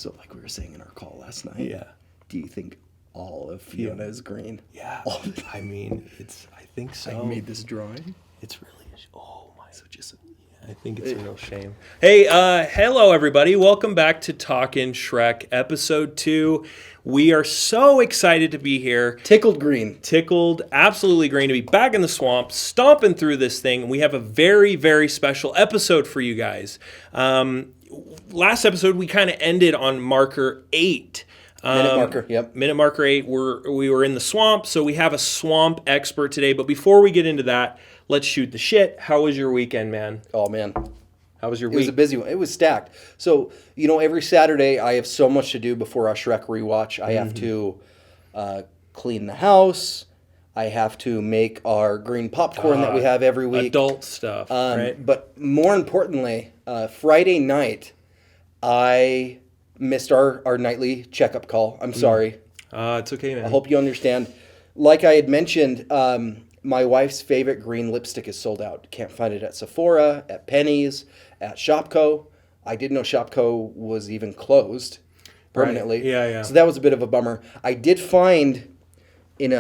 So like we were saying in our call last night. Yeah. Do you think all of Fiona is green? Yeah. All I mean, I think so. I made this drawing. It's really, oh my. So just I think it's a real shame. Hey, hello everybody. Welcome back to Talkin' Shrek, episode 2. We are so excited to be here. tickled green. Tickled, absolutely green to be back in the swamp, stomping through this thing. We have a very, very special episode for you guys. Last episode, we kind of ended on marker 8. Minute marker, yep. Minute marker 8, we were in the swamp, so we have a swamp expert today. But before we get into that, let's shoot the shit. How was your weekend, man? Oh, man. How was your It week? was a busy one. It was stacked. So, every Saturday I have so much to do before our Shrek rewatch. I have to clean the house. I have to make our green popcorn that we have every week. Adult stuff, right? But more importantly, Friday night, I missed our nightly checkup call. I'm sorry. It's okay, man. I hope you understand. Like I had mentioned, my wife's favorite green lipstick is sold out. Can't find it at Sephora, at Penny's, at Shopko. I didn't know Shopko was even closed permanently. Yeah. So that was a bit of a bummer. I did find in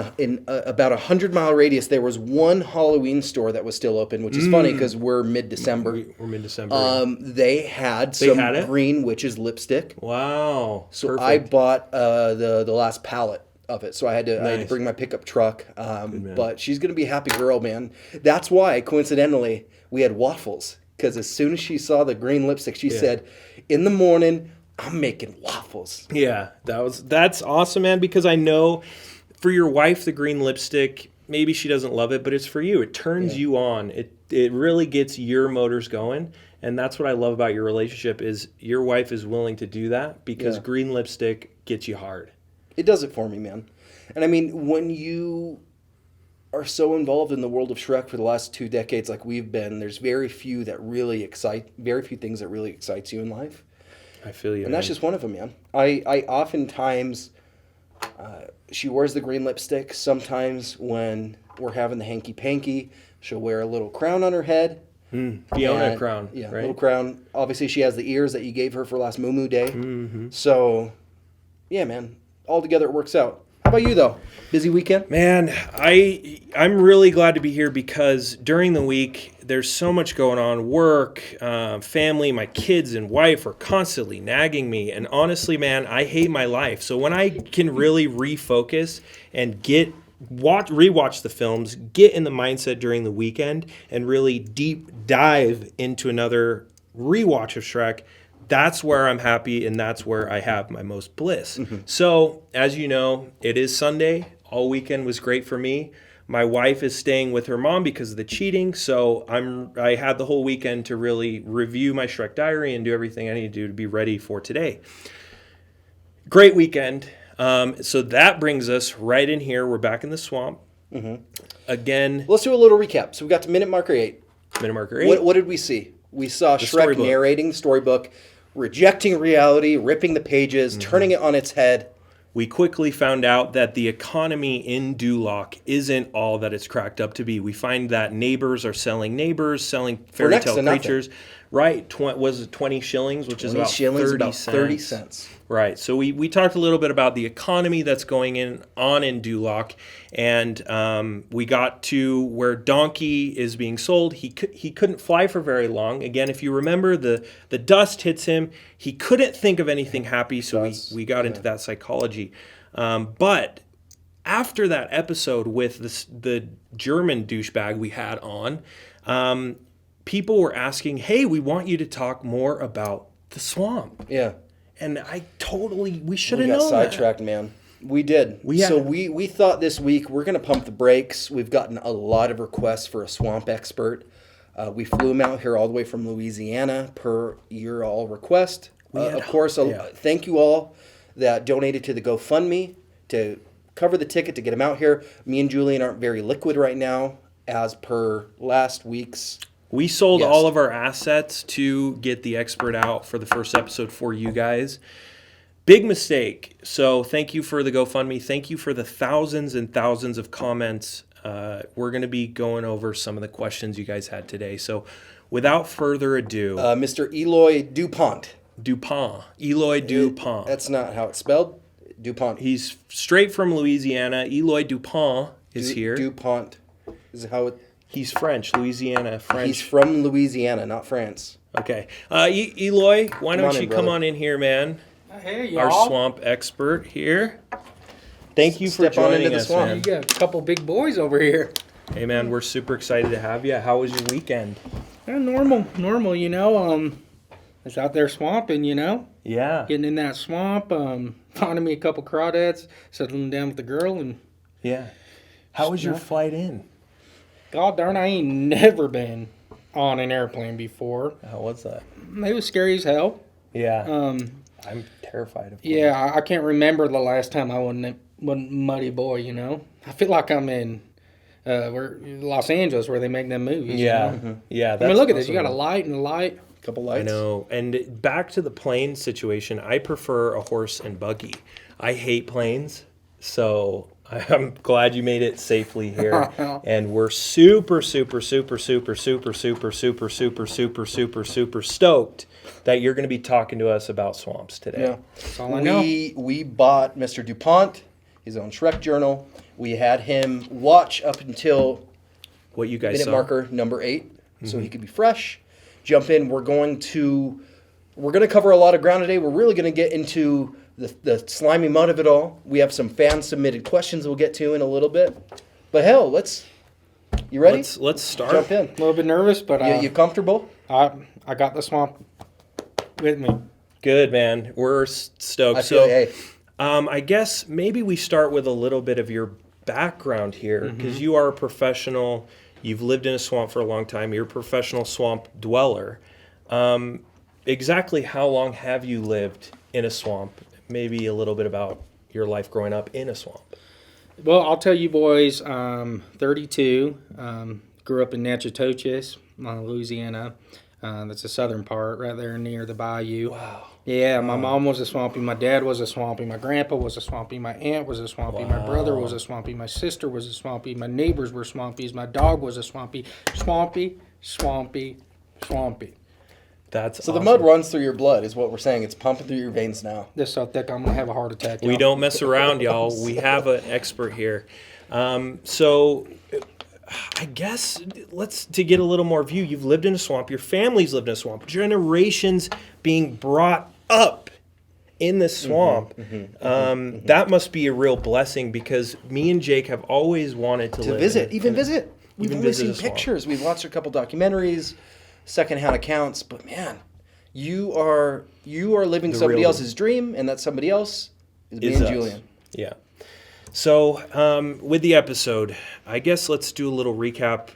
about 100-mile radius there was one Halloween store that was still open, which is funny because we're mid-December. We're mid-December. They had some had it? green witch's lipstick. Wow. So Perfect. I bought the last pallet of it. So I had to Nice. bring my pickup truck. But she's gonna be a happy girl, man. That's why, coincidentally, we had waffles. Because as soon as she saw the green lipstick, she said, "In the morning, I'm making waffles." Yeah, that's awesome, man, because I know for your wife, the green lipstick, maybe she doesn't love it, but it's for you. It turns you on. It really gets your motors going. And that's what I love about your relationship is your wife is willing to do that because green lipstick gets you hard. It does it for me, man. And I mean, when you are so involved in the world of Shrek for the last 2 decades like we've been, there's very few things that really excites you in life. I feel you, And that's just one of them, man. I oftentimes, she wears the green lipstick. Sometimes when we're having the hanky-panky, she'll wear a little crown on her head. Fiona crown, Yeah, right? little crown. Obviously, she has the ears that you gave her for last Moo Moo Day. Mm-hmm. So, yeah, man. All together, it works out. How about you, though? Busy weekend? Man, I'm really glad to be here because during the week, there's so much going on. Work, family, my kids and wife are constantly nagging me. And honestly, man, I hate my life. So when I can really refocus and rewatch the films, get in the mindset during the weekend, and really deep dive into another rewatch of Shrek, that's where I'm happy and that's where I have my most bliss. Mm-hmm. So, as you know, it is Sunday. All weekend was great for me. My wife is staying with her mom because of the cheating, so I had the whole weekend to really review my Shrek diary and do everything I need to do to be ready for today. Great weekend. So that brings us right in here. We're back in the swamp. Mm-hmm. Again, Let's do a little recap. So we got to minute marker 8. minute marker 8. What did we see? We saw Shrek storybook. narrating the storybook, rejecting reality, ripping the pages, turning it on its head. We quickly found out that the economy in Duloc isn't all that it's cracked up to be. We find that neighbors are selling fairy next tale to nothing. creatures. Right, was it 20 shillings, which is 20 about shillings, 30 about cents. 30 cents. Right, so we talked a little bit about the economy that's going on in Duloc, and we got to where Donkey is being sold. He couldn't fly for very long. Again, if you remember, the dust hits him. He couldn't think of anything happy, so we got into that psychology. But after that episode with the German douchebag we had on, people were asking, hey, we want you to talk more about the swamp. Yeah. And we should have We got known that. sidetracked, man. We did. We thought this week we're going to pump the brakes. We've gotten a lot of requests for a swamp expert. We flew him out here all the way from Louisiana per your all request. Of course, thank you all that donated to the GoFundMe to cover the ticket to get him out here. Me and Julian aren't very liquid right now as per last week's. We sold Yes. all of our assets to get the expert out for the first episode for you guys. Big mistake. So thank you for the GoFundMe. Thank you for the thousands and thousands of comments. We're going to be going over some of the questions you guys had today. So without further ado. Mr. Eloy DuPont. Dupont. Eloy Dupont. That's not how it's spelled. DuPont. He's straight from Louisiana. Eloy Dupont is here. DuPont is how it. He's French, Louisiana, French. He's from Louisiana, not France. Okay. Eloy, why don't you come brother. on in here, man? Hey, y'all. Our swamp expert here. Thank you for Step on joining into the us, swamp. man. You got a couple big boys over here. Hey, man, we're super excited to have you. How was your weekend? Yeah, normal, you know. I was out there swamping, you know, Yeah. getting in that swamp, finding me a couple crawdads, settling down with the girl, and Yeah. How was your flight in? god darn, I ain't never been on an airplane before. How was that? It was scary as hell. Yeah. Um, I'm terrified of planes. yeah, I can't remember the last time I wasn't muddy boy, you know. I feel like I'm in Los Angeles where they make them movies. Yeah. You know? Yeah. I mean, look at this. awesome. You got a light and a light. Couple I lights. know. And back to the plane situation, I prefer a horse and buggy. I hate planes, so I'm glad you made it safely here. And we're super stoked that you're going to be talking to us about swamps today. Yeah. That's all I know. We bought Mr. DuPont, his own Shrek journal. We had him watch up until What you guys minute saw. marker number 8, so he could be fresh. Jump in. We're going to cover a lot of ground today. We're really going to get into the slimy mud of it all. We have some fan submitted questions we'll get to in a little bit. But hell, you ready? Let's start. Jump in. A little bit nervous, but You comfortable? I got the swamp with me. Good, man. We're stoked. I feel, hey, I guess maybe we start with a little bit of your background here, because you are a professional. You've lived in a swamp for a long time. You're a professional swamp dweller. Exactly how long have you lived in a swamp? Maybe a little bit about your life growing up in a swamp. Well, I'll tell you boys, 32, grew up in Natchitoches, Louisiana. That's the southern part, right there near the bayou. Wow. Yeah, my mom was a swampy, my dad was a swampy, my grandpa was a swampy, my aunt was a swampy, my brother was a swampy, my sister was a swampy, my neighbors were swampies, my dog was a swampy. Swampy. That's so awesome. the mud runs through your blood, is what we're saying. It's pumping through your veins now. This so thick I'm gonna have a heart attack. We y'all. don't mess around, y'all. We have an expert here. So I guess to get a little more view, you've lived in a swamp, your family's lived in a swamp, generations being brought up in the swamp. That must be a real blessing, because me and Jake have always wanted to live Visit. in We've even only visit seen a swamp. pictures. We've watched a couple documentaries, secondhand accounts, but man, you are living somebody real- else's dream, and that somebody else is me Is and us. Julian. Yeah. So with the episode, I guess let's do a little recap.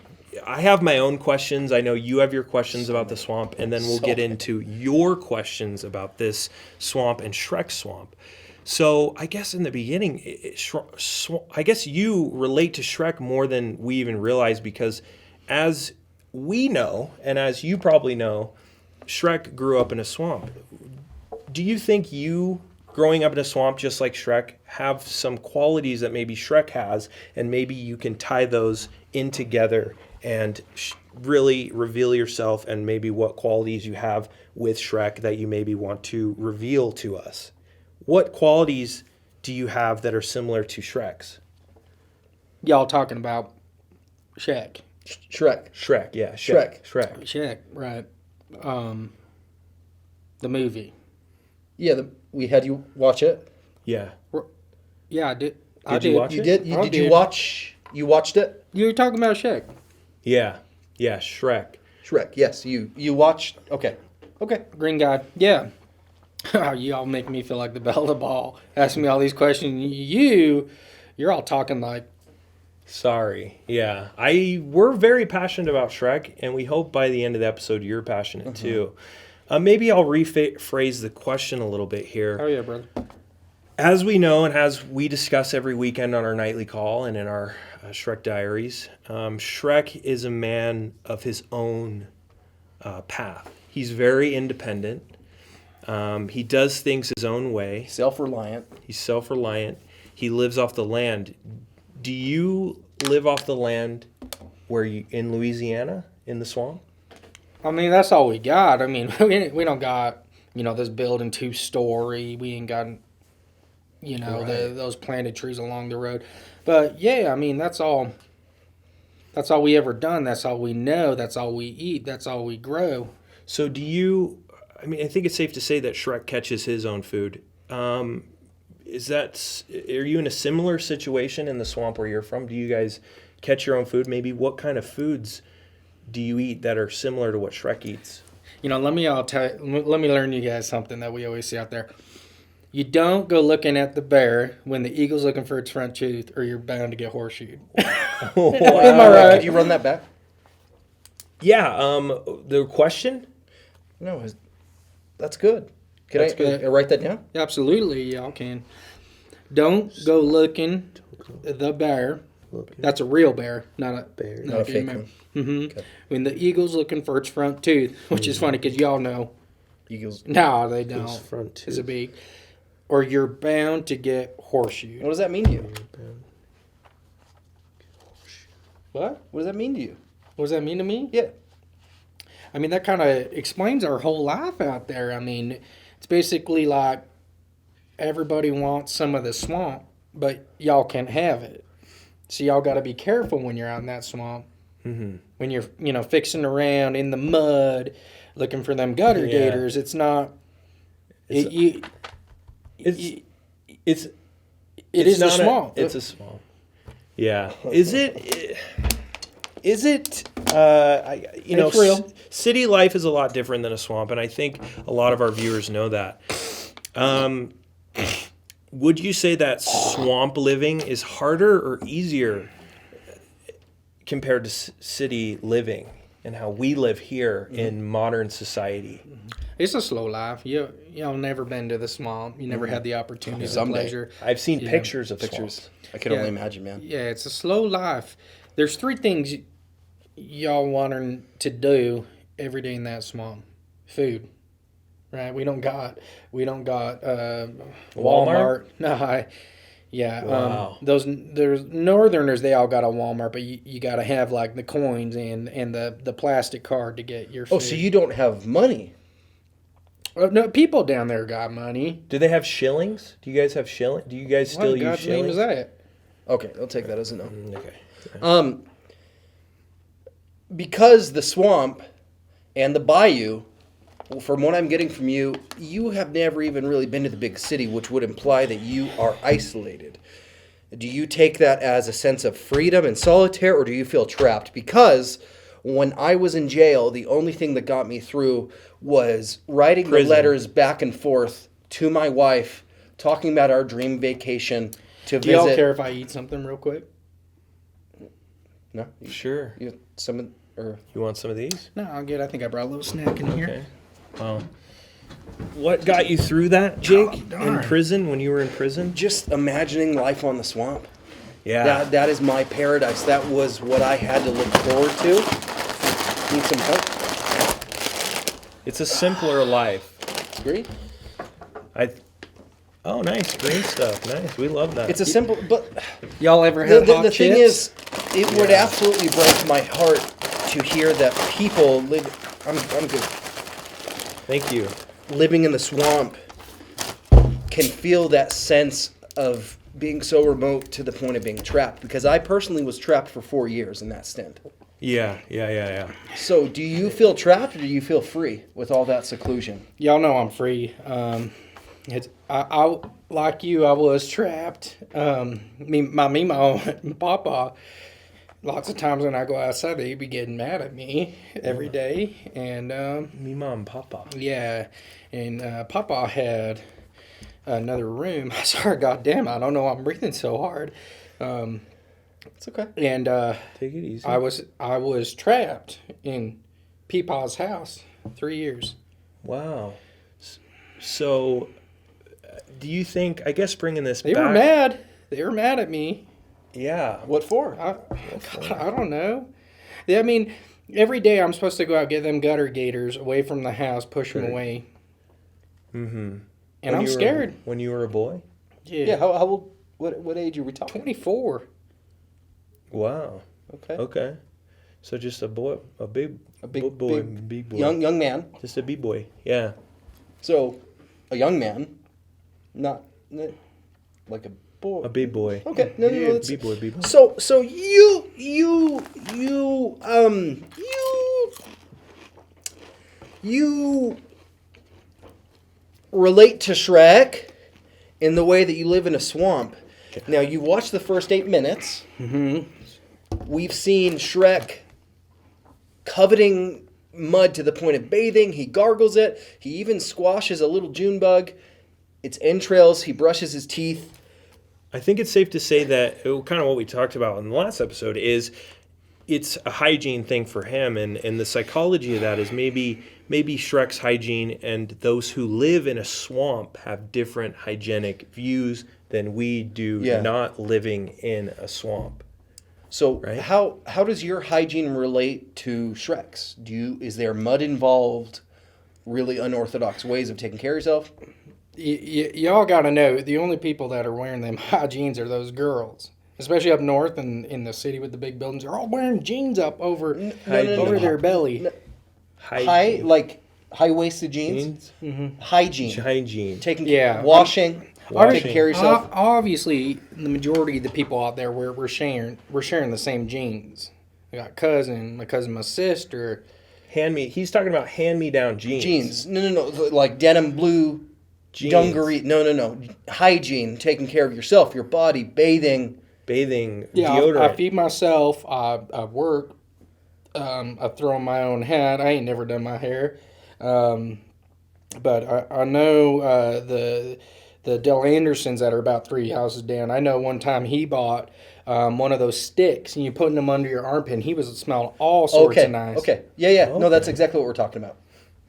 I have my own questions. I know you have your questions about the swamp, and then we'll get into your questions about this swamp and Shrek Swamp. So I guess in the beginning, I guess you relate to Shrek more than we even realize, because as we know, and as you probably know, Shrek grew up in a swamp. Do you think you, growing up in a swamp just like Shrek, have some qualities that maybe Shrek has, and maybe you can tie those in together and really reveal yourself, and maybe what qualities you have with Shrek that you maybe want to reveal to us? What qualities do you have that are similar to Shrek's? Y'all talking about Shaq. Shrek. Shrek, yeah. Shrek. Shaq, right. The movie. Yeah, we had you watch it. Yeah. Yeah, I did. Did you watch You it? did. I Did you did. watch? You watched it. You were talking about Shaq. Yeah. Yeah, Shrek. Shrek. Yes, you watched. Okay. Green guy. Yeah. You all make me feel like the belle of the ball. Asking me all these questions. You're all talking like, Sorry. Yeah. We're very passionate about Shrek, and we hope by the end of the episode you're passionate too. Maybe I'll rephrase the question a little bit here. oh yeah, brother. As we know, and as we discuss every weekend on our nightly call and in our Shrek Diaries, Shrek is a man of his own path. He's very independent. He does things his own way. Self-reliant. He's self-reliant. He lives off the land. Do you live off the land in Louisiana, in the swamp? I mean, that's all we got. I mean, we don't got this building 2-story. We ain't got, Right. those planted trees along the road. But yeah, I mean, that's all. That's all we ever done. That's all we know. That's all we eat. That's all we grow. So do you? I mean, I think it's safe to say that Shrek catches his own food. Is that? Are you in a similar situation in the swamp where you're from? Do you guys catch your own food? Maybe what kind of foods do you eat that are similar to what Shrek eats? Let me learn you guys something that we always see out there. You don't go looking at the bear when the eagle's looking for its front tooth, or you're bound to get horseshoed. Am I right? Could you run that back? Yeah. The question. No, that's good. Can That's I good. write that down? Absolutely, y'all can. Don't go looking the bear. That's a real bear, not a Bear. Not a fake bear. one. Mm-hmm. When the eagle's looking for its front tooth, which is funny because y'all know. Eagles. No, they don't. Its front It's a tooth. beak. Or you're bound to get horseshoed. What does that mean to you? What? What does that mean to you? What does that mean to me? Yeah. I mean, that kind of explains our whole life out there. I mean, it's basically like everybody wants some of the swamp, but y'all can't have it. So y'all got to be careful when you're out in that swamp. Mm-hmm. When you're, fixing around in the mud, looking for them gutter Yeah. gators. It's not. It's- It's It it's is the not swamp. It's a swamp. Yeah. Is it? It's real. City life is a lot different than a swamp, and I think a lot of our viewers know that. Would you say that swamp living is harder or easier compared to city living and how we live here in modern society? It's a slow life. Y'all never been to the swamp. You never had the opportunity, the Someday. pleasure. I've seen Yeah. pictures of Pictures. swamps. I can Yeah. only imagine, man. Yeah, it's a slow life. There's 3 things y'all wanting to do every day in that swamp. Food, right? We don't got Walmart? Walmart. No, Wow. there's Northerners. They all got a Walmart, but you got to have like the coins and the plastic card to get your food. Oh, so you don't have money? No, people down there got money. Do they have shillings? Do you guys have shilling? Do you guys still What in use God's name is shillings? that? Okay, I'll take that as a no. Okay. Because the swamp and the bayou, well, from what I'm getting from you, you have never even really been to the big city, which would imply that you are isolated. Do you take that as a sense of freedom and solitaire, or do you feel trapped? Because when I was in jail, the only thing that got me through was writing Prison. the letters back and forth to my wife, talking about our dream vacation to Do y'all visit. care if I eat something real quick? No, Sure. you some or You want some of these? No, I'll get. I think I brought a little snack in here. Okay. Well, what got you through that, Jake? Oh, in darn. prison, when you were in prison? just imagining life on the swamp. Yeah. That is my paradise. That was what I had to look forward to. Need some help? It's a simpler life. Agree? Oh, nice. Green stuff. Nice. We love that. It's a simple, but Y'all ever the, had the, hot the thing chips? is, it would absolutely break my heart to hear that people live. I'm good. Thank you. Living in the swamp can feel that sense of being so remote to the point of being trapped. Because I personally was trapped for 4 years in that stint. Yeah. So, do you feel trapped or do you feel free with all that seclusion? Y'all know I'm free. I like you. I was trapped. My own papa. Lots of times when I go outside, they be getting mad at me every day, and Me, mom, papa. yeah, and Papa had another room. Sorry, goddamn, I don't know. I'm breathing so hard, It's okay. and Take it easy. I was trapped in Peepaw's house 3 years. Wow. So, do you think? I guess bringing this They back. were mad. They were mad at me. Yeah. What for? I don't know. I mean, every day I'm supposed to go out get them gutter gators away from the house, push them away. Mm-hmm. And I'm scared. When you were a boy. Yeah. How old? What age are we talking? 24. Wow. Okay. Okay. So just a boy, a big big boy, big big boy, young man. just a big boy. Yeah. So, a young man, not like a boy. A big boy. Okay, no, Yeah, that's big boy, big boy. So you relate to Shrek in the way that you live in a swamp. Now, you've watched the first 8 minutes. Mm-hmm. We've seen Shrek coveting mud to the point of bathing. He gargles it. He even squashes a little June bug. Its entrails. He brushes his teeth. I think it's safe to say that kind of what we talked about in the last episode is it's a hygiene thing for him, and the psychology of that is maybe Shrek's hygiene and those who live in a swamp have different hygienic views than we do not living in a swamp. So Right. how does your hygiene relate to Shrek's? Is there mud involved? Really unorthodox ways of taking care of yourself? Y'all got to know the only people that are wearing them high jeans are those girls, especially up north and in the city with the big buildings. They're all wearing jeans up over their belly. High waisted jeans. Hygiene. Hygiene. Washing. Washing. Taking care of yourself. Obviously, the majority of the people out there we're sharing the same jeans. I got my cousin, my sister. He's talking about hand-me-down jeans. Jeans. No. Like denim blue. Jeans. Dungaree. No. Hygiene. Taking care of yourself, your body, bathing. Deodorant. I feed myself. I work. I throw on my own hat. I ain't never done my hair, but I know the Del Andersons that are about 3 houses down. I know one time he bought one of those sticks and you putting them under your armpit. And he was smelling all sorts of nice. Okay. Yeah. No, that's exactly what we're talking about.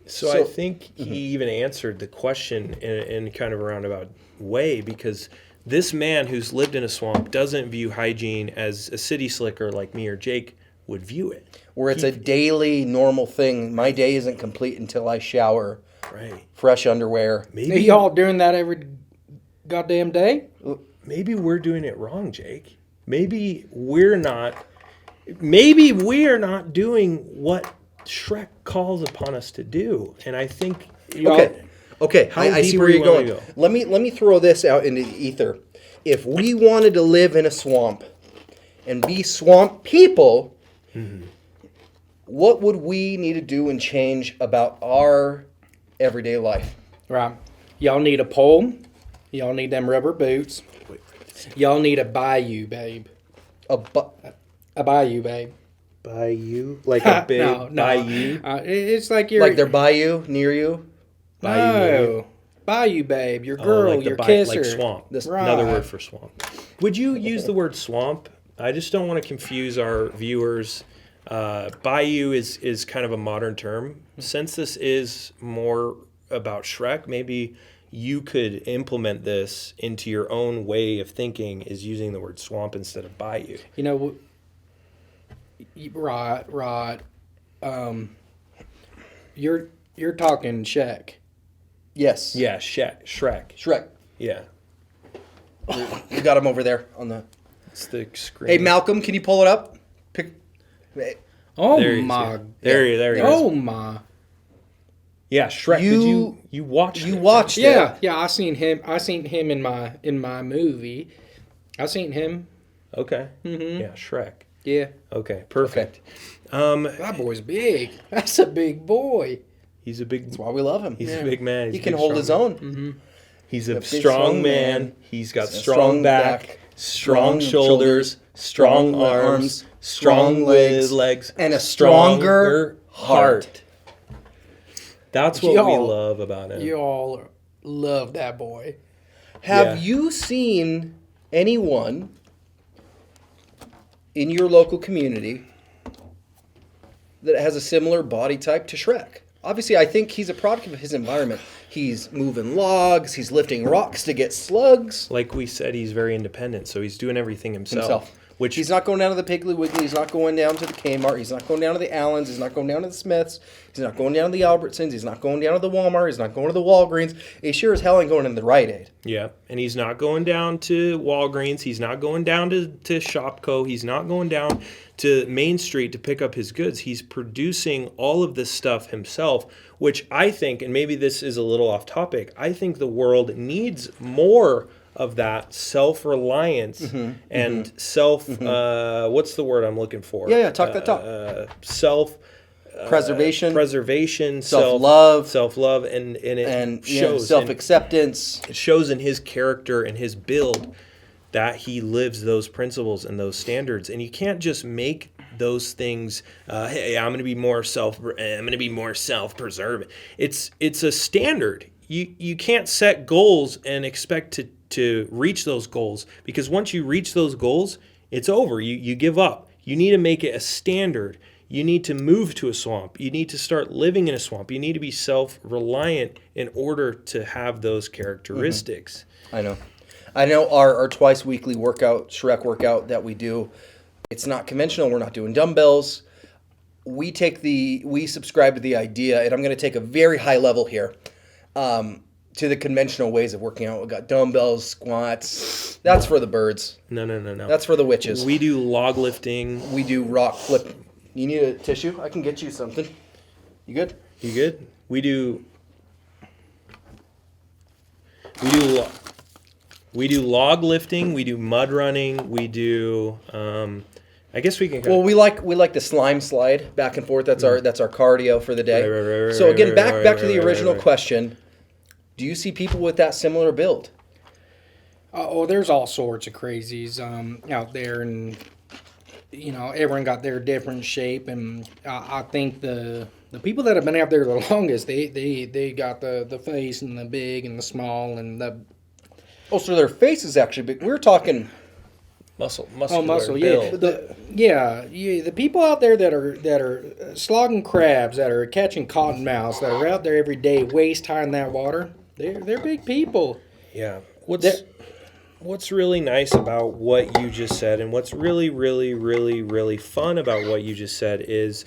So I think he even answered the question in kind of a roundabout way, because this man who's lived in a swamp doesn't view hygiene as a city slicker like me or Jake would view it. Where it's a daily normal thing. My day isn't complete until I shower. Right. Fresh underwear. Are y'all doing that every goddamn day? Maybe we're doing it wrong, Jake. Maybe we're not doing what Shrek calls upon us to do. And I think Okay. I see where you're going. Go? Let me throw this out into the ether. If we wanted to live in a swamp and be swamp people, what would we need to do and change about our everyday life? Right. Y'all need a pole. Y'all need them rubber boots. Y'all need a bayou, babe. A bayou, babe. Bayou? Like a big bayou? It's like you're... Like their bayou near you? No. Bayou, babe. Your girl, your kisser. Like swamp. Another word for swamp. Would you use the word swamp? I just don't want to confuse our viewers. Bayou is kind of a modern term. Since this is more about Shrek, maybe you could implement this into your own way of thinking, is using the word swamp instead of bayou. You know, right. You're talking Shrek. Yes. Yeah, Shrek. Yeah. You got him over there on the... It's the screen. Hey, Malcolm, can you pull it up? Oh there my! There he is. Oh my! Yeah, Shrek. Did you watch? You watched it? Yeah. I seen him in my movie. I seen him. Okay. Mm-hmm. Yeah, Shrek. Yeah. Okay. Perfect. That boy's big. That's a big boy. He's a big. That's why we love him. He's a big man. He can hold his own. Mm-hmm. He's a strong man. He's got strong back, strong shoulders, strong arms, strong legs, and a stronger heart. That's what we love about him. Y'all love that boy. Have you seen anyone in your local community that has a similar body type to Shrek? Obviously, I think he's a product of his environment. He's moving logs. He's lifting rocks to get slugs. Like we said, he's very independent, so he's doing everything himself. which He's not going down to the Piggly Wiggly. He's not going down to the Kmart. He's not going down to the Allens. He's not going down to the Smiths. He's not going down to the Albertsons. He's not going down to the Walmart. He's not going to the Walgreens. He sure as hell ain't going in the Rite Aid. yeah, and he's not going down to Walgreens. He's not going down to Shopko. He's not going down to Main Street to pick up his goods. He's producing all of this stuff himself, which I think, and maybe this is a little off topic, I think the world needs more of that self-reliance and what's the word I'm looking for? Yeah, talk that talk. Preservation, Self-love. and it shows self-acceptance. it shows in his character and his build that he lives those principles and those standards. And you can't just make those things. Hey, I'm going to be more self-preserving. It's a standard. You can't set goals and expect to reach those goals, because once you reach those goals, it's over. You give up. You need to make it a standard. You need to move to a swamp. You need to start living in a swamp. You need to be self-reliant in order to have those characteristics. I know our twice weekly workout, Shrek workout that we do, it's not conventional. We're not doing dumbbells. We subscribe to the idea, and I'm going to take a very high level here, to the conventional ways of working out. We got dumbbells, squats. That's for the birds. No. That's for the witches. We do log lifting. We do rock flip. You need a tissue? I can get you something. You good? You good? We do log lifting. We do mud running. We do. I guess we can. Well, we like the slime slide back and forth. That's our cardio for the day. Right, So again, back to the right, original right. question. Do you see people with that similar build? There's all sorts of crazies out there, and everyone got their different shape, and I think the people that have been out there the longest, they got the face and the big and the small and the So their face is actually big. We're talking muscle, yeah. build. The people out there that are slogging crabs, that are catching cottonmouths, that are out there every day waist high in that water, they're big people. Yeah. What's really nice about what you just said, and what's really, really, really, really fun about what you just said is,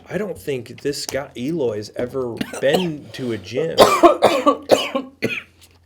I don't think this guy Eloy's ever been to a gym.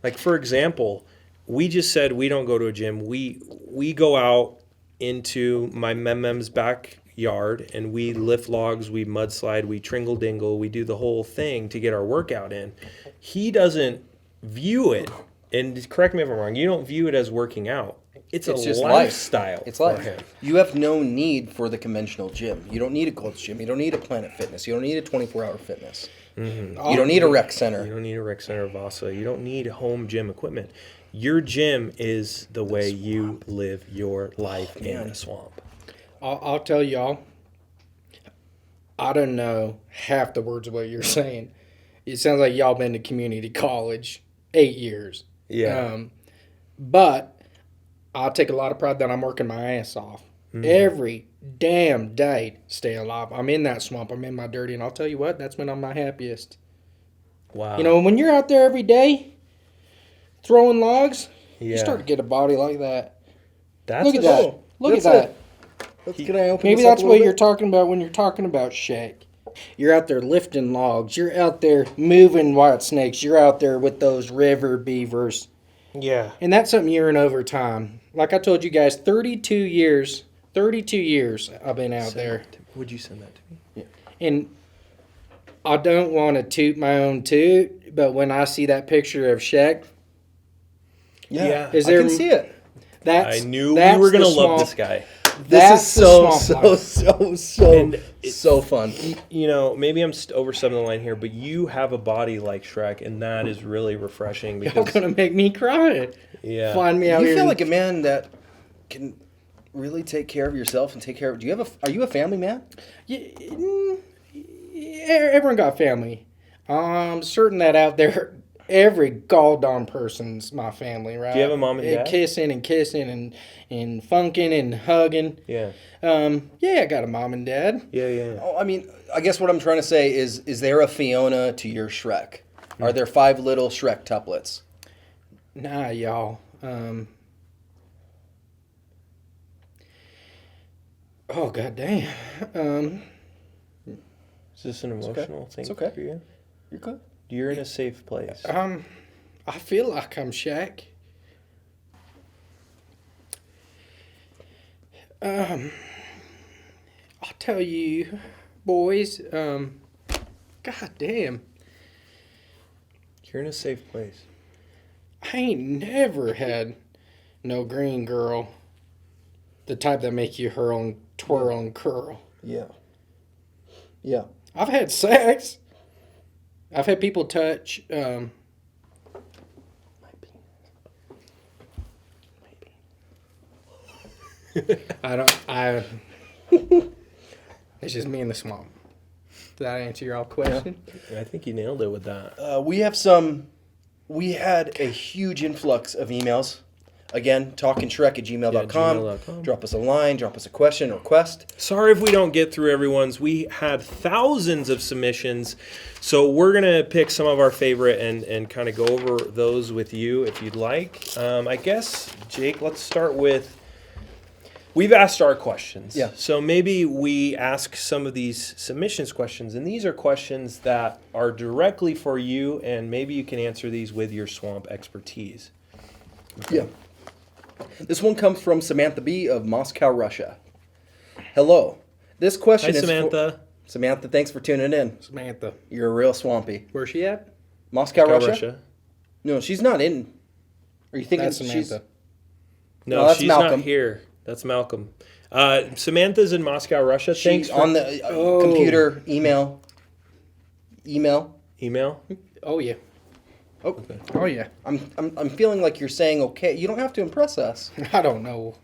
Like, for example, we just said we don't go to a gym. We go out into my mem's backyard and we lift logs, we mudslide, we tringle dingle, we do the whole thing to get our workout in. He doesn't view it, and correct me if I'm wrong, you don't view it as working out. It's just lifestyle. It's for life. him. You have no need for the conventional gym. You don't need a Gold's Gym. You don't need a Planet Fitness. You don't need a 24-hour fitness. Mm-hmm. You don't need a rec center. You don't need a rec center, Vasa. You don't need home gym equipment. Your gym is the way you live your life in a swamp. I'll tell y'all, I don't know half the words of what you're saying. It sounds like y'all been to community college 8 years. Yeah. But I'll take a lot of pride that I'm working my ass off. Mm-hmm. Every damn day, stay alive. I'm in that swamp. I'm in my dirty. And I'll tell you what, that's when I'm my happiest. Wow. When you're out there every day throwing logs, Yeah. you start to get a body like that. That's Look at that. Look at that. Can I open Maybe this up that's a what little you're bit? talking about when you're talking about Shaq. You're out there lifting logs. You're out there moving white snakes. You're out there with those river beavers. Yeah. And that's something you're in over time. Like I told you guys, 32 years I've been out there. Would you send that to me? Yeah. And I don't want to toot my own toot, but when I see that picture of Shaq, Yeah. Is I there- can see it. that's I knew we that's were going to the love swamp. this guy. This is That's And so fun. Maybe I'm overstepping the line here, but you have a body like Shrek, and that is really refreshing Y'all because, gonna make me cry. yeah. Find me out You here. feel like a man that can really take care of yourself and take care of. Are you a family man? Everyone got family. I'm certain that out there, every goddamn person's my family, right? Do you have a mom and dad? Kissing and funking and hugging. Yeah. Yeah, I got a mom and dad. Yeah. Oh, I mean, I guess what I'm trying to say is there a Fiona to your Shrek? Are there 5 little Shrek tuplets? Nah, y'all. Oh god damn. Is this an emotional thing It's okay. for you? You're good. You're in a safe place. I feel like I'm Shaq. I'll tell you, boys. God damn, You're in a safe place. I ain't never had no green girl. The type that make you hurl and twirl and curl. Yeah. Yeah. I've had sex. I've had people touch. I don't. I. It's just me in the swamp. Did that answer your all question? I think you nailed it with that. We had a huge influx of emails. Again, talkingshrek@gmail.com. gmail.com. Drop us a line, drop us a question or request. Sorry if we don't get through everyone's. We had thousands of submissions, so we're going to pick some of our favorite and kind of go over those with you if you'd like. I guess, Jake, let's start with, we've asked our questions. Yeah. So maybe we ask some of these submissions questions, and these are questions that are directly for you, and maybe you can answer these with your swamp expertise. Yeah. This one comes from Samantha B. of Moscow, Russia. Hello. This question Hi, is Samantha. Samantha, thanks for tuning in. Samantha. You're real swampy. Where's she at? Moscow, Go Russia? No, she's not in. Are you thinking That's she's... Samantha. No, that's she's Malcolm. not here. That's Malcolm. Samantha's in Moscow, Russia. She's Thanks for on the Oh. computer email. email. Oh yeah. Oh, Oh yeah. I'm feeling like you're saying okay. You don't have to impress us. I don't know.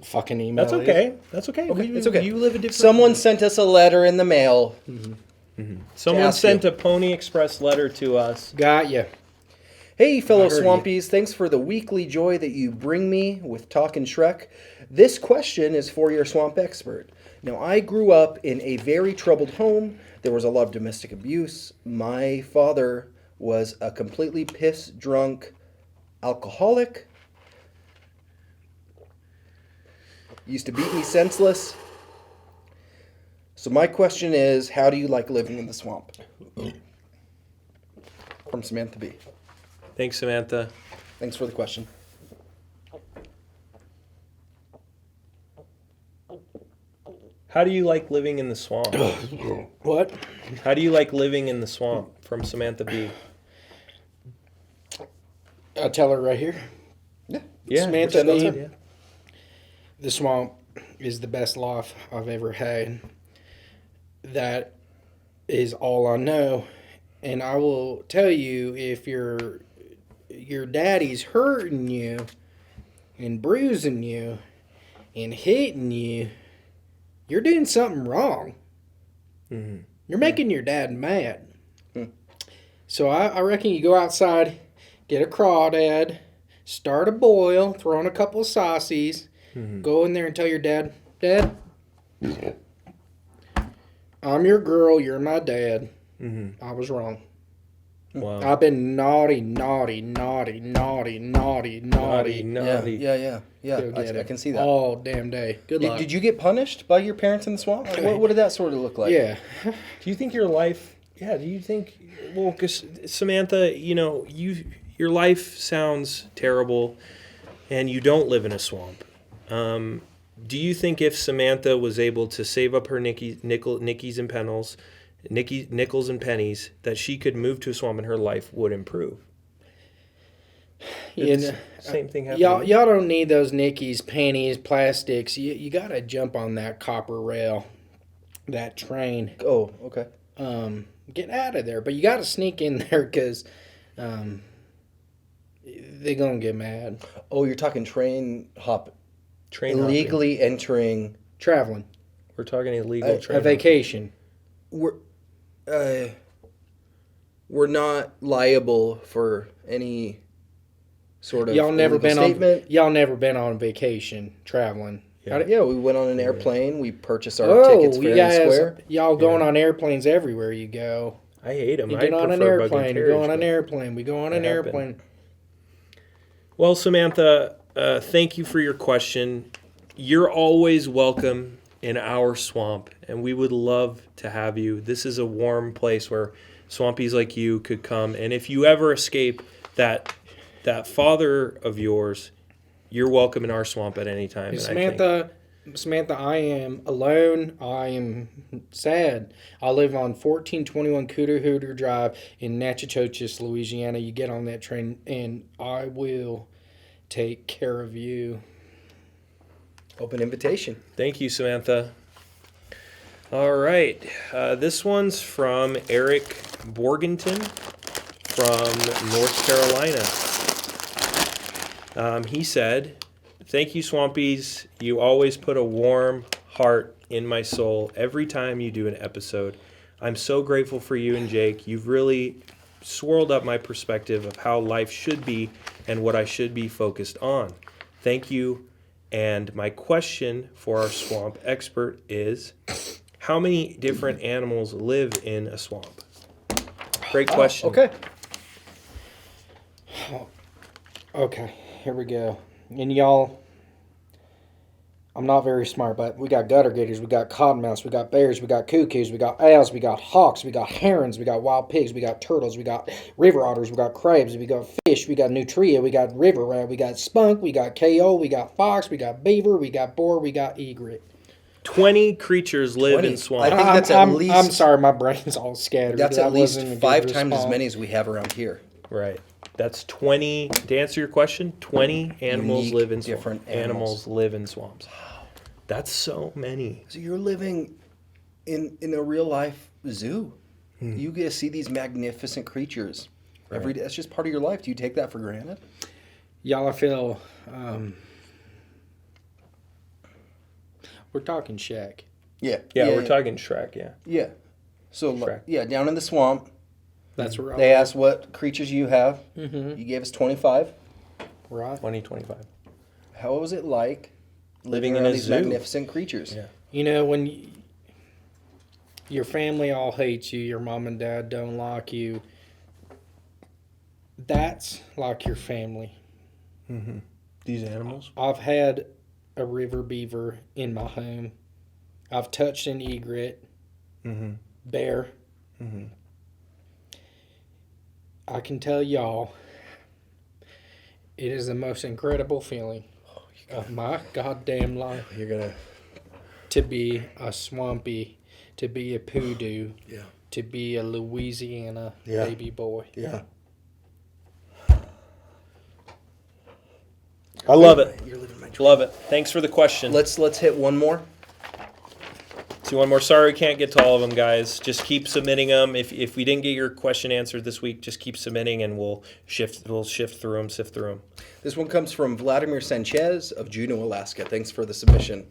Fucking email. That's okay. That's okay. Okay, it's okay. You live a different. Someone sent us a letter in the mail. Someone ask sent you. a Pony Express letter to us. Got ya. Hey, fellow I heard Swampies, thanks for the weekly joy that you bring me with Talkin' Shrek. This question is for your swamp expert. Now, I grew up in a very troubled home. There was a lot of domestic abuse. My father was a completely piss-drunk alcoholic. Used to beat me senseless. So my question is, how do you like living in the swamp? From Samantha B. Thanks, Samantha. Thanks for the question. How do you like living in the swamp? What? How do you like living in the swamp? From Samantha B. I'll tell her right here. Yeah, Samantha that's B. it, yeah. The swamp is the best life I've ever had. That is all I know. And I will tell you, if your daddy's hurting you and bruising you and hitting you, you're doing something wrong. Mhm. You're making your dad mad. So I reckon you go outside, get a crawdad, start a boil, throw in a couple of saucies, go in there and tell your dad, Dad, I'm your girl, you're my dad. I was wrong. Wow. I've been naughty, naughty, naughty, naughty, naughty, naughty. Naughty. Yeah. Go I get it. can see that. All damn day. Good luck. Did you get punished by your parents in the swamp? Like, what did that sort of look like? Yeah. Do you think your life? Yeah. Do you think? Well, because Samantha, your life sounds terrible, and you don't live in a swamp. Do you think if Samantha was able to save up her nickels and pennies, that she could move to a swamp and her life would improve? You If know, the same thing happened. y'all don't need those Nickies, panties, plastics. You got to jump on that copper rail, that train. Oh, okay. Get out of there. But you got to sneak in there because they're going to get mad. Oh, you're talking train hop. Train hopping. Illegally entering. Traveling. We're talking illegal train A vacation. We're not liable for any sort of Y'all never illegal been statement. on. Y'all never been on vacation traveling. Yeah. Yeah, we went on an airplane. We purchased our tickets fair you and square. y'all going on airplanes everywhere you go. I hate them. You I get on an prefer bug and airplane. You carriage, go on an but- airplane. We go on an That happened. airplane. Well, Samantha, thank you for your question. You're always welcome in our swamp, and we would love to have you. This is a warm place where swampies like you could come, and if you ever escape that father of yours, you're welcome in our swamp at any time. And Samantha, I am alone. I am sad. I live on 1421 Cooter Hooter Drive in Natchitoches, Louisiana. You get on that train, and I will take care of you. Open invitation. Thank you, Samantha. All right. This one's from Eric Borgenton from North Carolina. He said, "Thank you, Swampies. You always put a warm heart in my soul every time you do an episode. I'm so grateful for you and Jake. You've really swirled up my perspective of how life should be and what I should be focused on. Thank you. And my question for our swamp expert is, how many different animals live in a swamp?" Great question. Okay. Okay, here we go. And y'all, I'm not very smart, but we got gutter gators, we got cottonmouths, we got bears, we got cuckoos, we got owls, we got hawks, we got herons, we got wild pigs, we got turtles, we got river otters, we got crabs, we got fish, we got nutria, we got river rat, we got skunk, we got KO, we got fox, we got beaver, we got boar, we got egret. 20 creatures live 20. in swamps. I think that's at least. I'm sorry, my brain's all scattered. That's That at least wasn't a good 5 times as response. many as we have around here. Right. That's 20. To answer your question, 20 animals Unique, live in swamps. different Animals animals. live in swamps. That's so many. So you're living in a real life zoo. You get to see these magnificent creatures every day. That's just part of your life. Do you take that for granted? Y'all, I feel we're talking Shaq. Yeah. Yeah, we're talking Shrek, yeah. Yeah. So Shrek. yeah, down in the swamp, That's right. they asked what creatures you have. Mm-hmm. You gave us 25. Right. 2025. How was it like Living living in around a these zoo. magnificent creatures? Yeah. You know, when your family all hates you, your mom and dad don't like you, that's like your family. These animals? I've had a river beaver in my home. I've touched an egret, bear. I can tell y'all, it is the most incredible feeling of my goddamn life You're gonna. to be a swampy, to be a poodoo, Yeah. to be a Louisiana Yeah. baby boy. Yeah. I love it. You're living my dream. Love it. Thanks for the question. Let's hit one more. See one more. Sorry, we can't get to all of them, guys. Just keep submitting them. If we didn't get your question answered this week, just keep submitting, and we'll shift through them, sift through them. This one comes from Vladimir Sanchez of Juneau, Alaska. Thanks for the submission,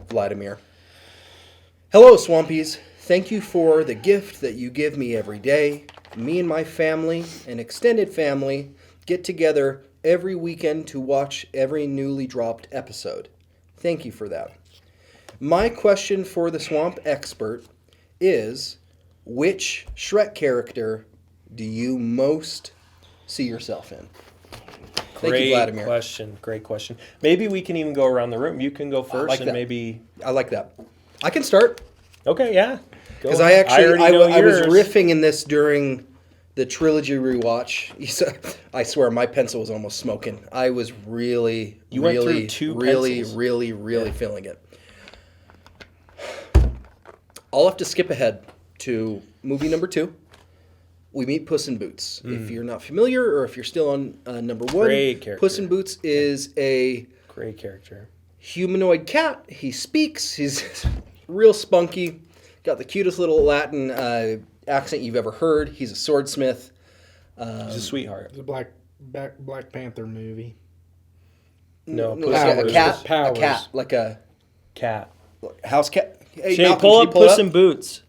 Vladimir. Hello, Swampies. Thank you for the gift that you give me every day. Me and my family and extended family get together every weekend to watch every newly dropped episode. Thank you for that. My question for the swamp expert is, which Shrek character do you most see yourself in? Thank you, Vladimir. Great question. Maybe we can even go around the room. You can go first, like and that. maybe. I like that. I can start Okay, yeah. Go because ahead. I already know was yours. riffing in this during the trilogy rewatch. I swear my pencil was almost smoking. I was really, You went through really, two really, pencils. really feeling it. I'll have to skip ahead to movie number 2. We meet Puss in Boots. If you're not familiar, or if you're still on number 1, Great character. Puss in Boots is a Great character. humanoid cat. He speaks. He's real spunky. Got the cutest little Latin accent you've ever heard. He's a swordsmith. He's a sweetheart. It's a Black Panther movie. No, No, Puss like in a cat. Boots. Powers. A cat, like a Cat. house cat. Hey, Shane, Malcolm, pull can you up Puss in it Boots.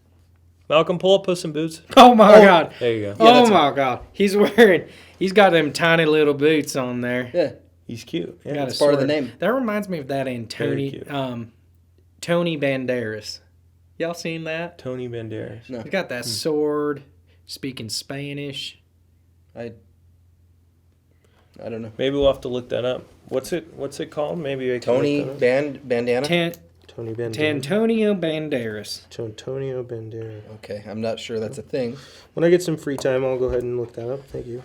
Malcolm, pull up Puss in Boots. Oh my God! There you go. Yeah, Oh that's my God! He's got them tiny little boots on there. Yeah, He's cute. Yeah. Got a it's part of the sword. name. That reminds me of that in Very cute. Tony Banderas. Y'all seen that? Tony Banderas. No. He's got that sword, speaking Spanish. I don't know. Maybe we'll have to look that up. What's it called? Maybe I can Tony look that up. Bandana. Tony Banderas. Antonio Banderas. Antonio Banderas. Okay, I'm not sure that's a thing. When I get some free time, I'll go ahead and look that up. Thank you.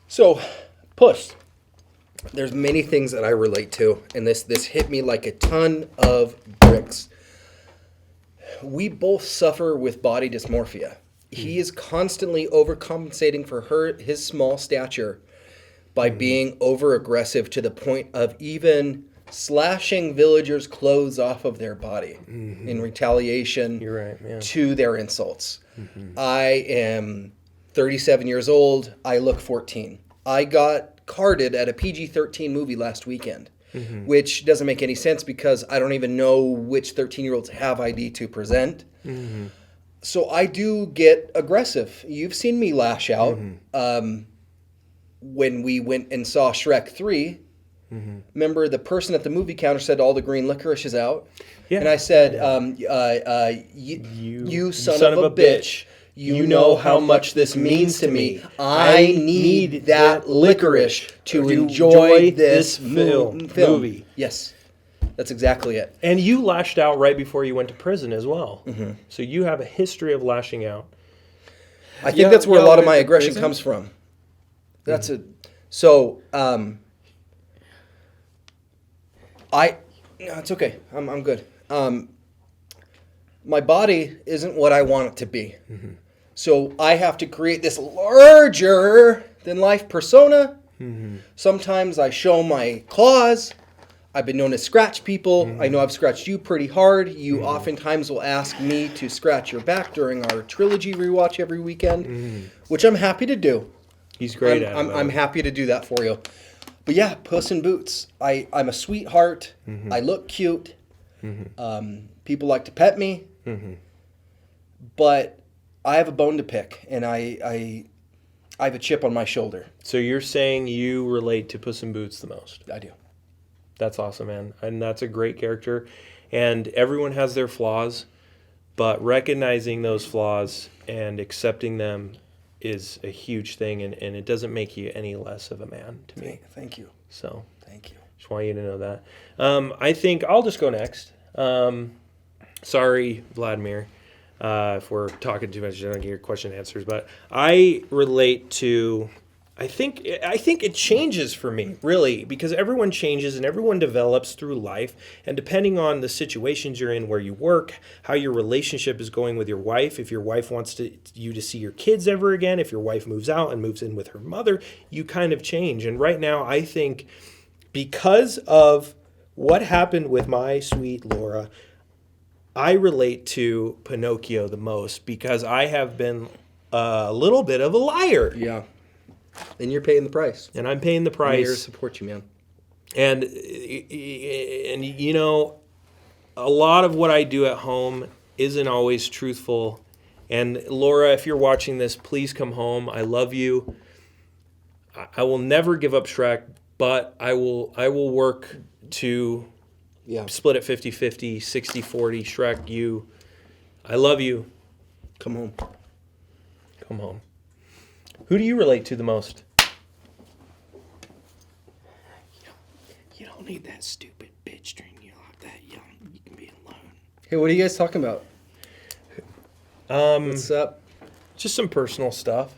So, Puss. There's many things that I relate to, and this hit me like a ton of bricks. We both suffer with body dysmorphia. He is constantly overcompensating for his small stature by being over aggressive to the point of even slashing villagers' clothes off of their body in retaliation You're right, yeah. to their insults. I am 37 years old. I look 14. I got carded at a PG-13 movie last weekend, which doesn't make any sense because I don't even know which 13-year-olds have ID to present. So I do get aggressive. You've seen me lash out. When we went and saw Shrek 3, remember the person at the movie counter said all the green licorice is out? Yeah. And I said, you son of a bitch. You know how much this means to me. I need that licorice to enjoy this movie. Yes, that's exactly it. And you lashed out right before you went to prison as well. So you have a history of lashing out. I think that's where a lot of my aggression comes from. That's it. So, no, it's okay. I'm good. My body isn't what I want it to be. So I have to create this larger than life persona. Sometimes I show my claws. I've been known to scratch people. I know I've scratched you pretty hard. You oftentimes will ask me to scratch your back during our trilogy rewatch every weekend, which I'm happy to do. He's great at it. I'm happy to do that for you. But yeah, Puss in Boots. I'm a sweetheart. I look cute. People like to pet me. But I have a bone to pick, and I have a chip on my shoulder. So you're saying you relate to Puss in Boots the most? I do. That's awesome, man. And that's a great character. And everyone has their flaws, but recognizing those flaws and accepting them is a huge thing, and it doesn't make you any less of a man to me. Thank you. So Thank you. just want you to know that. I think I'll just go next. Sorry, Vladimir, if we're talking too much, I don't get your question answers, but I relate to... I think it changes for me, really, because everyone changes and everyone develops through life. And depending on the situations you're in, where you work, how your relationship is going with your wife, if your wife wants you to see your kids ever again, if your wife moves out and moves in with her mother, you kind of change. And right now, I think because of what happened with my sweet Laura, I relate to Pinocchio the most because I have been a little bit of a liar. Yeah. And you're paying the price. And I'm paying the I'm price. here to support you, man. And you know, a lot of what I do at home isn't always truthful. And Laura, if you're watching this, please come home. I love you. I will never give up Shrek, but I will work to split it 50-50, 60-40, Shrek, you. I love you. Come home. Come home. Who do you relate to the most? You don't need that stupid bitch string. You're like that young. You can be alone. Hey, what are you guys talking about? What's up? Just some personal stuff.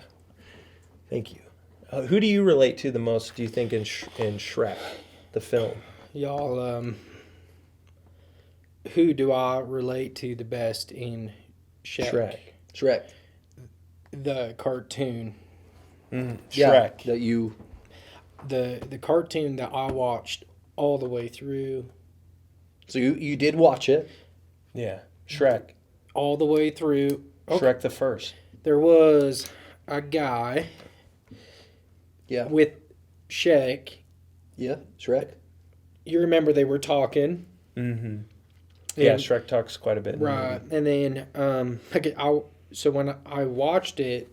Thank you. Who do you relate to the most, do you think, in Shrek, the film? Y'all, who do I relate to the best in Shrek? Shrek. The cartoon. Yeah, Shrek. that you... The cartoon that I watched all the way through. So you did watch it. Yeah. Shrek. All the way through. Okay. Shrek the first. There was a guy with Shrek. Yeah, Shrek. You remember they were talking. Mm-hmm. Yeah, Shrek talks quite a bit. Right. And then so when I watched it,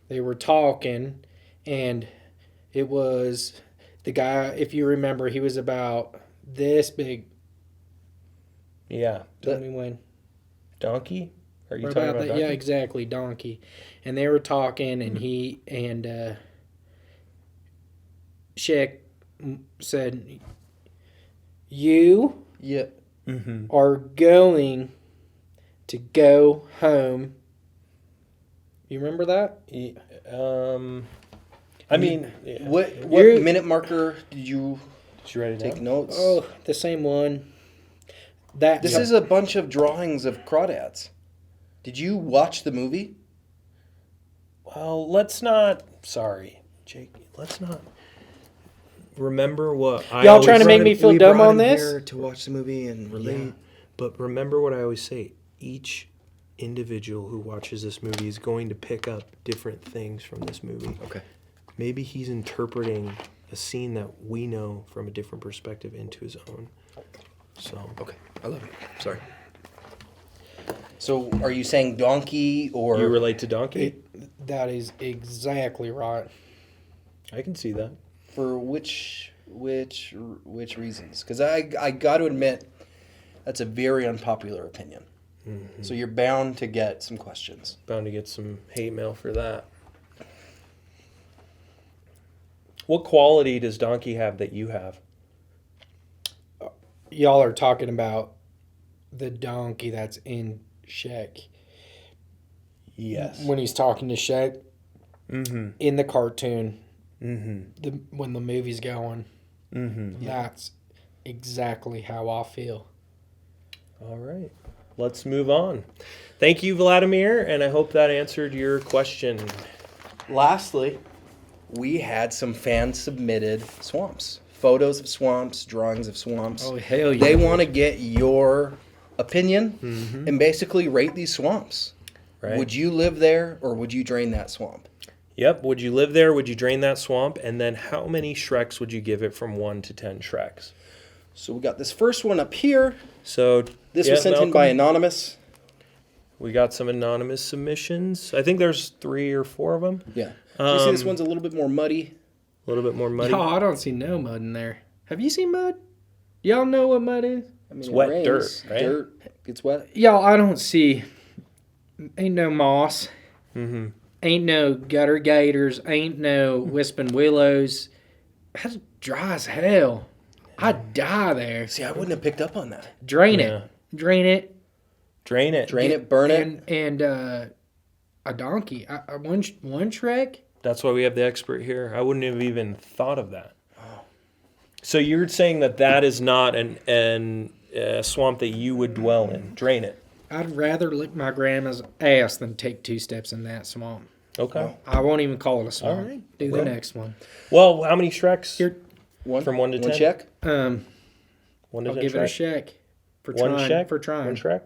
they were talking, and it was the guy, if you remember, he was about this big. Yeah. Tell me when. Donkey? Are you Or talking about that? Donkey? Yeah, exactly, Donkey. And they were talking, and he and Shrek said, "You." Yeah. are going to go home. You remember that? I mean, What You're- minute marker did you did you write it take down? notes? Oh, the same one. That This is a bunch of drawings of crawdads. Did you watch the movie? Well, let's not. Sorry, Jake. Let's not. Remember what I Y'all always trying to make me feel dumb on this? Here to watch the movie and relate. Yeah, but remember what I always say. Each individual who watches this movie is going to pick up different things from this movie. Okay. Maybe he's interpreting a scene that we know from a different perspective into his own. So Okay. I love it. Sorry. So, are you saying donkey or you relate to Donkey? that is exactly right. I can see that. for which reasons? Because I got to admit, that's a very unpopular opinion. So you're bound to get some questions. Bound to get some hate mail for that. What quality does Donkey have that you have? Y'all are talking about the donkey that's in Shaq. Yes. When he's talking to Shaq Mm-hmm. in the cartoon, Mm-hmm. when the movie's going, Mm-hmm. that's exactly how I feel. All right. Let's move on. Thank you, Vladimir, and I hope that answered your question. Lastly, we had some fan submitted swamps, photos of swamps, drawings of swamps. Oh, hell yeah. They want to get your opinion and basically rate these swamps. Right. Would you live there or would you drain that swamp? Yep. Would you live there? Would you drain that swamp? And then how many Shreks would you give it from 1 to 10 Shreks? So we got this first one up here. So This yeah, was sent in Malcolm, by Anonymous. We got some anonymous submissions. I think there's 3 or 4 of them. Yeah. You see this one's a little bit more muddy. A little bit more muddy. Oh, I don't see no mud in there. Have you seen mud? Y'all know what mud is? I mean, It's it wet rains, dirt, right? Dirt gets wet. Y'all, I don't see. Ain't no moss. Mm-hmm. Ain't no gutter gators. Ain't no wisping willows. That's dry as hell. I'd die there. See, I wouldn't have picked up on that. Drain Yeah. it. Drain it. Drain it. Drain it, burn it. And a donkey. One Shrek. That's why we have the expert here. I wouldn't have even thought of that. So you're saying that is not an swamp that you would dwell in. Drain it. I'd rather lick my grandma's ass than take 2 steps in that swamp. Okay. I won't even call it a swamp. All right. Do Well. the next one. Well, how many Shreks? Here, One From 1 to 10? check. 1 to I'll 10 give it a Shrek? Shrek. For One trying. Shrek? For trying. One Shrek?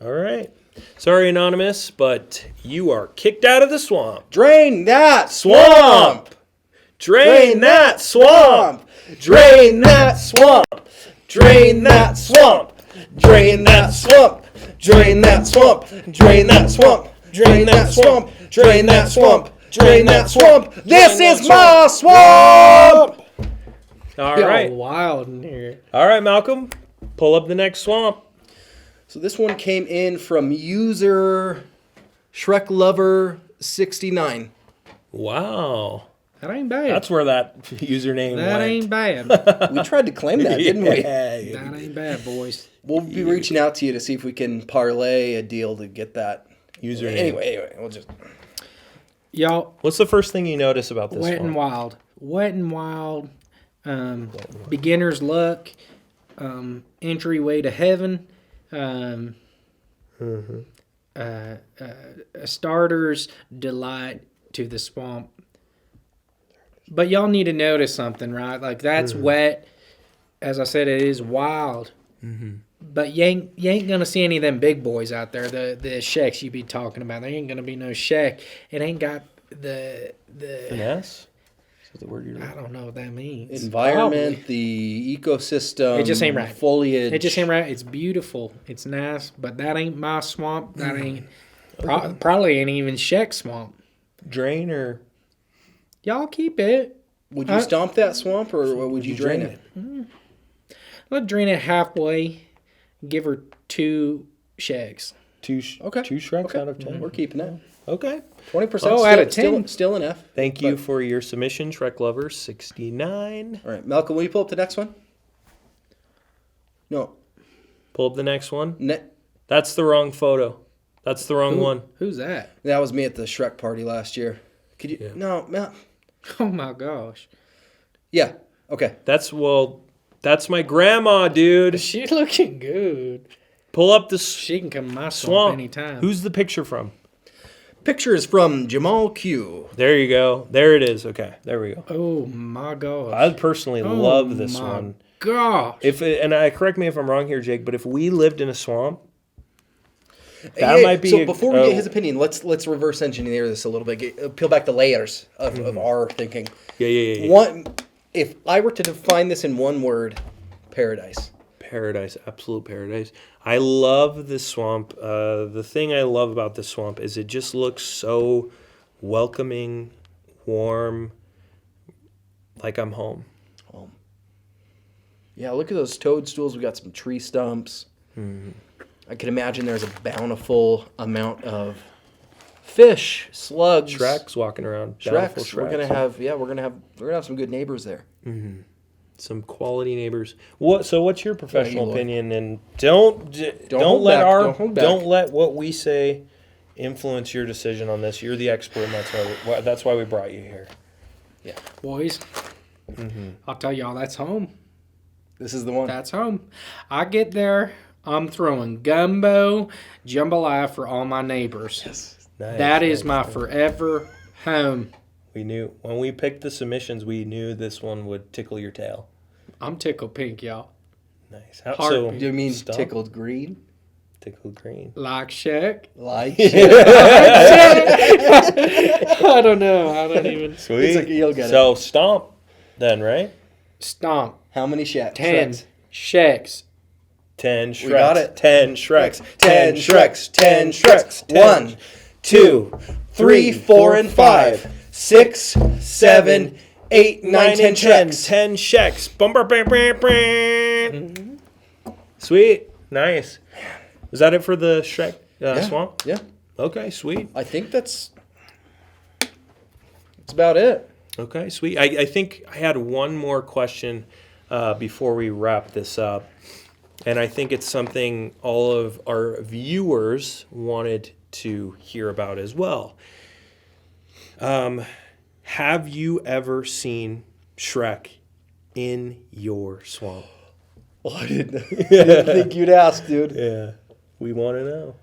All right. Sorry, Anonymous, but you are kicked out of the swamp. Drain that Swamp! Drain that swamp! Drain that swamp! Drain that swamp! Drain that swamp! Drain that swamp! Drain that swamp! Drain that swamp! Drain that swamp! Drain that swamp! This is my swamp. All Y'all right. wild in here. All right, Malcolm. Pull up the next swamp. So this one came in from user Shrek Lover 69. Wow. That ain't bad. That's where that username that went. ain't bad. that We tried to claim that, didn't we? Yeah. ain't bad, boys. We'll be reaching out to you to see if we can parlay a deal to get that Username. Anyway, we'll just. Y'all, What's the first thing you notice about this wet and swamp? wild. Wet and wild. Beginner's luck. Entryway to heaven. A starter's delight to the swamp. But y'all need to notice something, right? Like that's wet. As I said, it is wild. But you ain't gonna see any of them big boys out there. The shacks you be talking about. There ain't gonna be no shack. It ain't got the Finesse? Is that the word you're I don't know what that means. Environment, Probably. the ecosystem. It just ain't right. Foliage. It just ain't right. It's beautiful. It's nice, but that ain't my swamp. That ain't probably ain't even Sheck swamp. drain or Y'all keep it. Would you stomp that swamp or would you drain it? Let's drain it halfway. Give her 2 shacks. two Okay. two Shreks out of 10? We're keeping it. Okay. 20%. Oh, out of 10. Still an F. Thank you for your submission, Shrek Lover 69. All right, Malcolm, will you pull up the next one? No. Pull up the next one. Ne- That's the wrong photo. That's the wrong one. Who's that? that was me at the Shrek party last year. Could you? Yeah. No. Oh my gosh. Yeah. Okay. That's my grandma, dude. She looking good. Pull up the She can come to my swamp swamp. anytime. Who's the picture from? Picture is from Jamal Q. There you go. There it is. Okay, there we go. Oh my gosh. I personally love this my one. Gosh. Correct me if I'm wrong here, Jake, but if we lived in a swamp, that might be. So before we get his opinion, let's reverse engineer this a little bit. Peel back the layers of our thinking. Yeah. One, if I were to define this in one word, paradise. Paradise, absolute paradise. I love this swamp. The thing I love about this swamp is it just looks so welcoming, warm, like I'm home. Yeah, look at those toadstools. We got some tree stumps. I can imagine there's a bountiful amount of fish, slugs, Shreks walking around. Bountiful Shreks. We're gonna have some good neighbors there. Some quality neighbors. What's your professional look. opinion? And don't hold let back, don't hold back. don't let what we say influence your decision on this. You're the expert, and that's why we brought you here. Boys, I'll tell y'all that's home. This is the one. That's home. I get there, I'm throwing gumbo, jambalaya for all my neighbors. Nice, That is nice, my nice. forever home. We knew when we picked the submissions. We knew this one would tickle your tail. I'm tickled pink, y'all. Nice. Heartbeat. Do you mean Stump? tickled green? Tickled green. Like Shaq. Like I don't know. I don't even. Sweet. It's like you'll get So stomp, then right? Stomp. how many 10 Shreks? Shaqs. 10 Shreks. We got it. 10 Shreks. 10 Shreks. 10 Shreks. 1, 1, 2, 3, 4, and 5, 6, 7, 8, 9, 10 Shreks. 10 Shreks. Bumper, bam, bam, bam. Sweet. Nice. Is that it for the Shrek swamp? Yeah, Okay, sweet. I think that's about it. Okay, sweet. I think I had one more question before we wrap this up. And I think it's something all of our viewers wanted to hear about as well. Have you ever seen Shrek in your swamp? Well, I didn't think you'd ask, dude. Yeah, we want to know.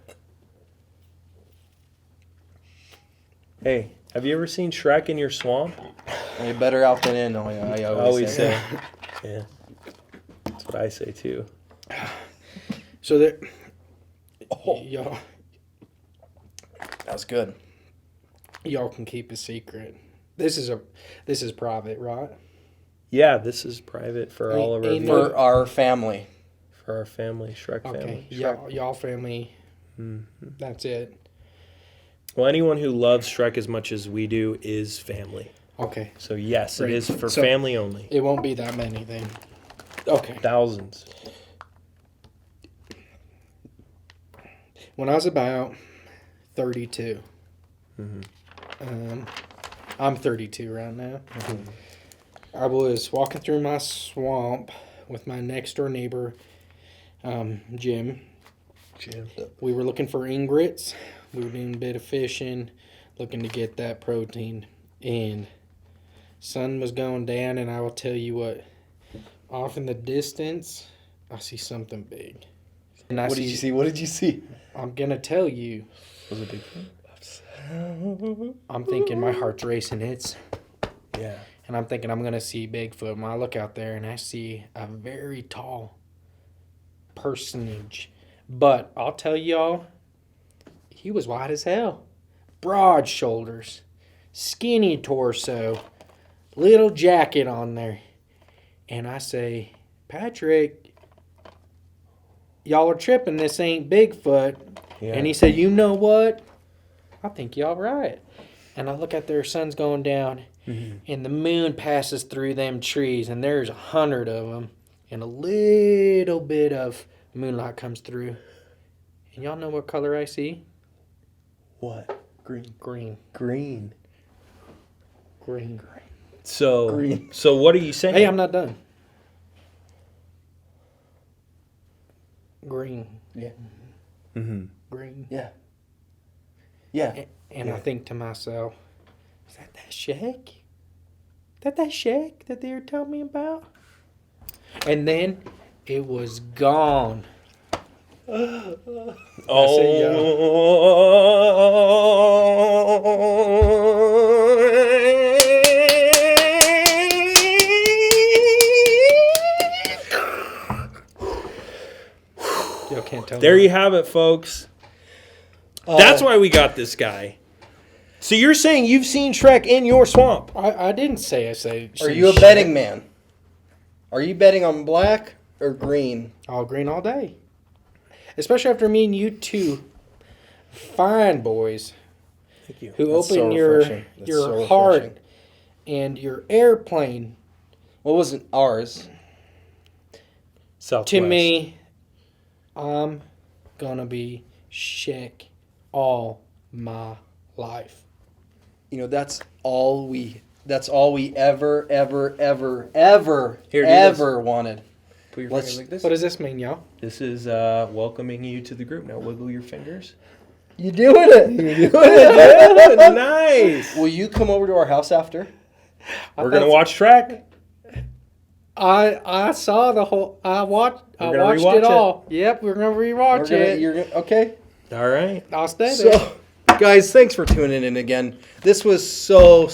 Hey, have you ever seen Shrek in your swamp? You're better out than in. I always say. Yeah, that's what I say too. So that Oh, that's good. y'all can keep a secret. This is private, right? Yeah, this is private for all of our Ain't viewers. For our family. For our family, Shrek Okay. family. Y'all family. That's it. Well, anyone who loves Shrek as much as we do is family. Okay. So yes, Great. it is for So- family only. It won't be that many then. Okay. Thousands. When I was about 32, I'm 32 right now. I was walking through my swamp with my next door neighbor, Jim. We were looking for ingrets. We were doing a bit of fishing, looking to get that protein. And sun was going down, and I will tell you what, off in the distance, I see something big. And What did you see? What did you see? I'm going to tell you. Was it big? I'm thinking my heart's racing. Yeah. And I'm thinking I'm going to see Bigfoot. When I look out there and I see a very tall personage. But I'll tell y'all, he was white as hell. Broad shoulders, skinny torso, little jacket on there. And I say, Patrick, y'all are tripping. This ain't Bigfoot. Yeah. And he said, you know what? I think y'all right. And I look at their sun's going down, and the moon passes through them trees, and there's 100 of them, and a little bit of moonlight comes through. And y'all know what color I see? What? Green. Green. Green. Green. So, Green. so what are you saying? Hey, I'm not done. Green. Yeah. And I think to myself, is that Shrek? That Shrek that they were telling me about? And then it was gone. Y'all can't tell There me. you have it, folks. That's why we got this guy. So you're saying you've seen Shrek in your swamp? I didn't say I say. Are you a betting man? Are you betting on black or green? All green all day. Especially after meeting you two fine boys Thank you. who That's so open your refreshing. That's so refreshing. heart and your airplane What wasn't ours? Southwest. to me. I'm gonna be Shrek all my life. You know, that's all we ever Here, do wanted. Put your Let's- fingers like this. What does this mean, y'all? This is welcoming you to the group. Now wiggle your fingers. You doing it? You doing it? Nice. Will you come over to our house after? We're gonna watch Shrek. I saw the whole. I watched gonna it rewatch all. Yep, we're gonna rewatch it. Okay. All right. I'll stay there. So, guys, thanks for tuning in again. This was so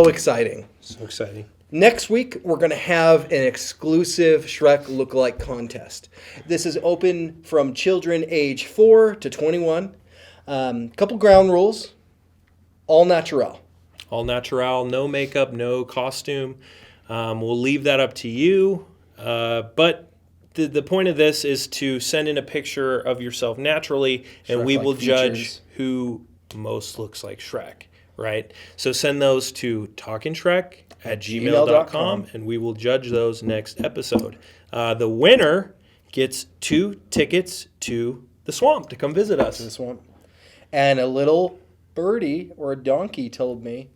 exciting. So exciting. Next week, we're going to have an exclusive Shrek lookalike contest. This is open from children age 4 to 21. Couple ground rules. All natural. All natural, no makeup, no costume. We'll leave that up to you. But the point of this is to send in a picture of yourself naturally, and we Shrek-like will judge features. who most looks like Shrek, right? So send those to talkinshrek@gmail.com, and we will judge those next episode. The winner gets 2 tickets to the swamp to come visit us. This one. And a little birdie or a donkey told me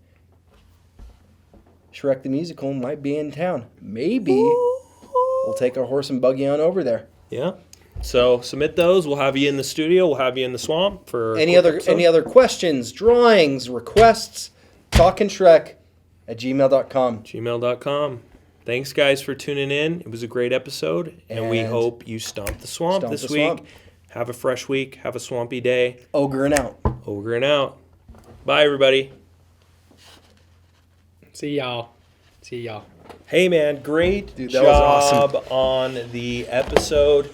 Shrek the Musical might be in town. Maybe we'll take our horse and buggy on over there. Yeah. So submit those. We'll have you in the studio. We'll have you in the swamp for Any other questions, drawings, requests, talkinshrek@gmail.com. gmail.com. Thanks, guys, for tuning in. It was a great episode, and we And hope you stomp the swamp stomp this the week. swamp. Have a fresh week. Have a swampy day. Ogre and out. Over and out. Bye, everybody. See y'all. Hey, man, great Dude, that was awesome. job on the episode.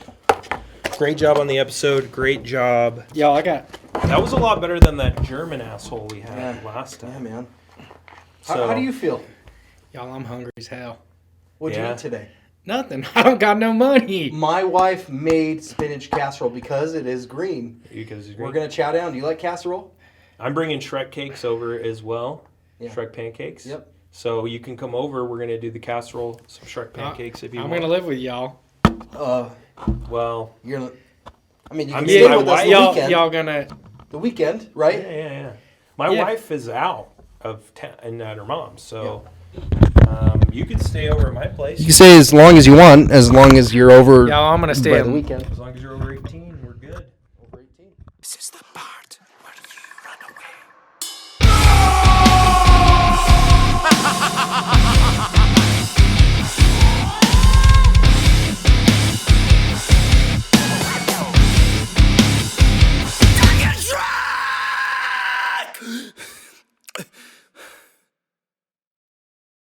Great job on the episode. Great job. Y'all, I got. That was a lot better than that German asshole we had last Yeah, time. man. So- How do you feel? Y'all, I'm hungry as hell. What'd you Yeah. eat today? Nothing. I don't got no money. My wife made spinach casserole because it is green. Because We're going to chow down. Do you like casserole? I'm bringing Shrek cakes over as well. Yeah. Shrek pancakes. Yep. So you can come over. We're gonna do the casserole, some Shrek pancakes if you I'm want. gonna live with y'all. Well, You're gonna. I mean, you I can mean, stay my with us wife- the Y'all, weekend. y'all gonna. The weekend, right? yeah. My Yeah. wife is out of town and at her mom's, so you could stay over at my place You can stay as long as you want, as long as you're over Y'all, I'm gonna stay by at the weekend. as long as you're over 18. We're good. Over 18. This is the